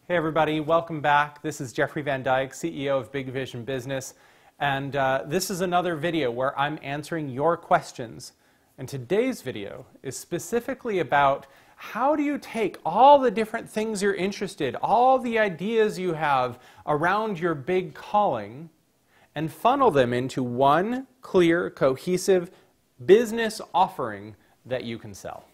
Hey everybody, welcome back. This is Jeffrey Van Dyke, CEO of Big Vision Business, and this is another video where I'm answering your questions. And today's video is specifically about how do you take all the different things you're interested, all the ideas you have around your big calling, and funnel them into one clear, cohesive business offering that you can sell.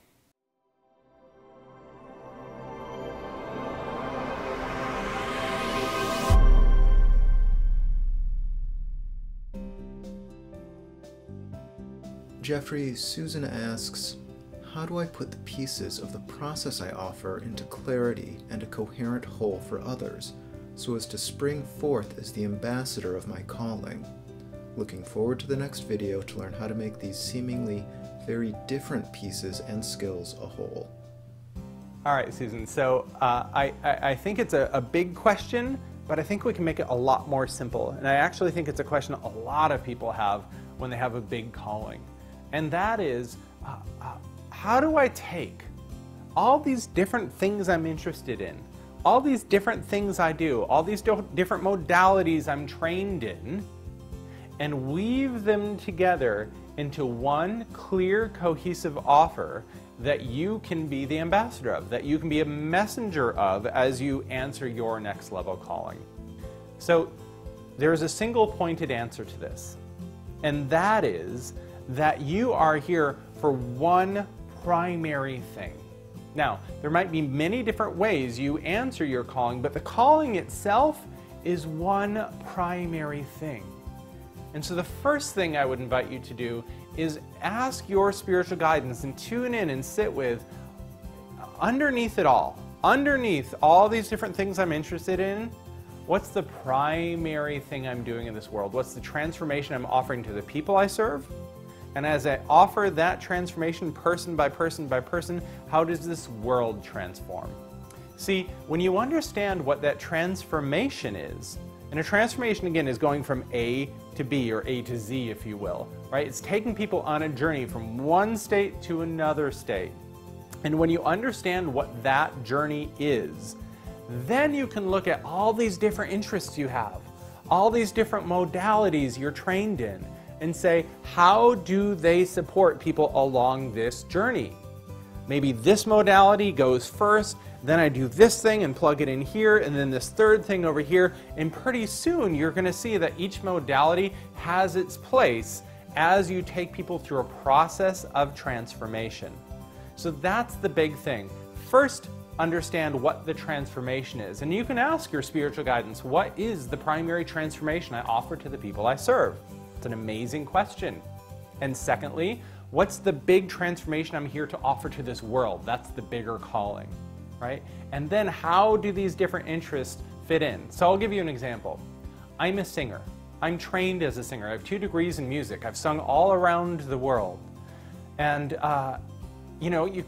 Jeffrey, Susan asks, how do I put the pieces of the process I offer into clarity and a coherent whole for others, so as to spring forth as the ambassador of my calling? Looking forward to the next video to learn how to make these seemingly very different pieces and skills a whole. All right, Susan, so I think it's a big question, but I think we can make it a lot more simple. And I actually think it's a question a lot of people have when they have a big calling. And that is, how do I take all these different things I'm interested in, all these different things I do, all these different modalities I'm trained in, and weave them together into one clear, cohesive offer that you can be the ambassador of, that you can be a messenger of as you answer your next level calling? So there's a single pointed answer to this, and that is that you are here for one primary thing. Now, there might be many different ways you answer your calling, but the calling itself is one primary thing. And so the first thing I would invite you to do is ask your spiritual guidance and tune in and sit with, underneath it all, underneath all these different things I'm interested in, what's the primary thing I'm doing in this world? What's the transformation I'm offering to the people I serve? And as I offer that transformation person by person by person, how does this world transform? See, when you understand what that transformation is, and a transformation again is going from A to B, or A to Z if you will, right? It's taking people on a journey from one state to another state. And when you understand what that journey is, then you can look at all these different interests you have, all these different modalities you're trained in, and say, how do they support people along this journey? Maybe this modality goes first, then I do this thing and plug it in here, and then this third thing over here, and pretty soon you're going to see that each modality has its place as you take people through a process of transformation. So that's the big thing. First, understand what the transformation is, and you can ask your spiritual guidance, what is the primary transformation I offer to the people I serve? It's an amazing question. And secondly, what's the big transformation I'm here to offer to this world? That's the bigger calling, right? And then how do these different interests fit in? So I'll give you an example. I'm a singer. I'm trained as a singer. I have 2 degrees in music. I've sung all around the world. And, you know, you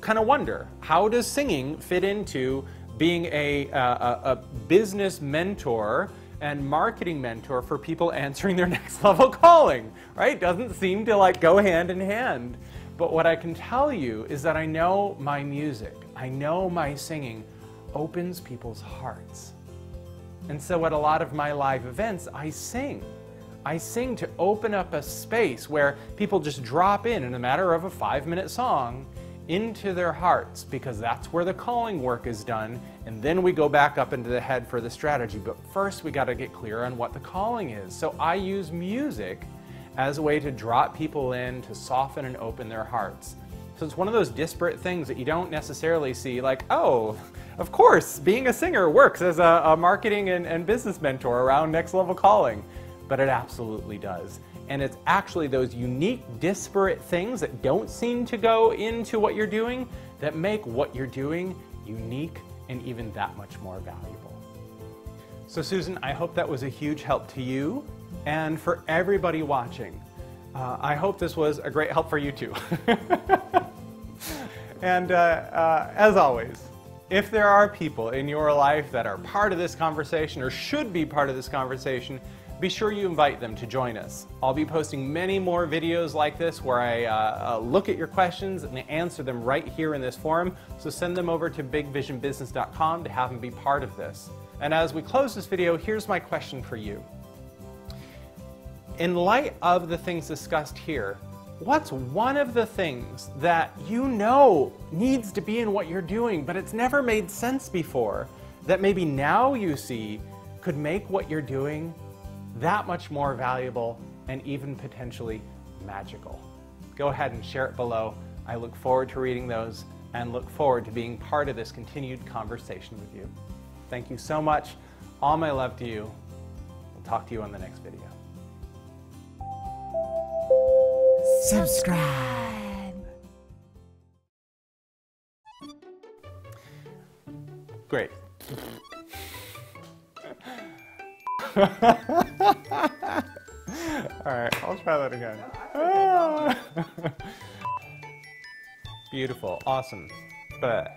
kind of wonder, how does singing fit into being a business mentor and marketing mentor for people answering their next level calling, right? Doesn't seem to go hand in hand. But what I can tell you is that I know my music, I know my singing opens people's hearts. And so at a lot of my live events, I sing. I sing to open up a space where people just drop in a matter of a 5-minute song into their hearts, because that's where the calling work is done, and then we go back up into the head for the strategy. But first we got to get clear on what the calling is. So I use music as a way to drop people in, to soften and open their hearts. So it's one of those disparate things that you don't necessarily see like, oh, of course, being a singer works as a marketing and business mentor around next level calling. But it absolutely does. And it's actually those unique, disparate things that don't seem to go into what you're doing that make what you're doing unique and even that much more valuable. So Susan, I hope that was a huge help to you and for everybody watching. I hope this was a great help for you too. And as always, if there are people in your life that are part of this conversation or should be part of this conversation, be sure you invite them to join us. I'll be posting many more videos like this where I look at your questions and answer them right here in this forum, so send them over to bigvisionbusiness.com to have them be part of this. And as we close this video, here's my question for you. In light of the things discussed here, what's one of the things that you know needs to be in what you're doing, but it's never made sense before, that maybe now you see could make what you're doing that much more valuable and even potentially magical? Go ahead and share it below. I look forward to reading those and look forward to being part of this continued conversation with you. Thank you so much. All my love to you. We'll talk to you on the next video. Subscribe. Great. All right, I'll try that again. Beautiful, awesome. But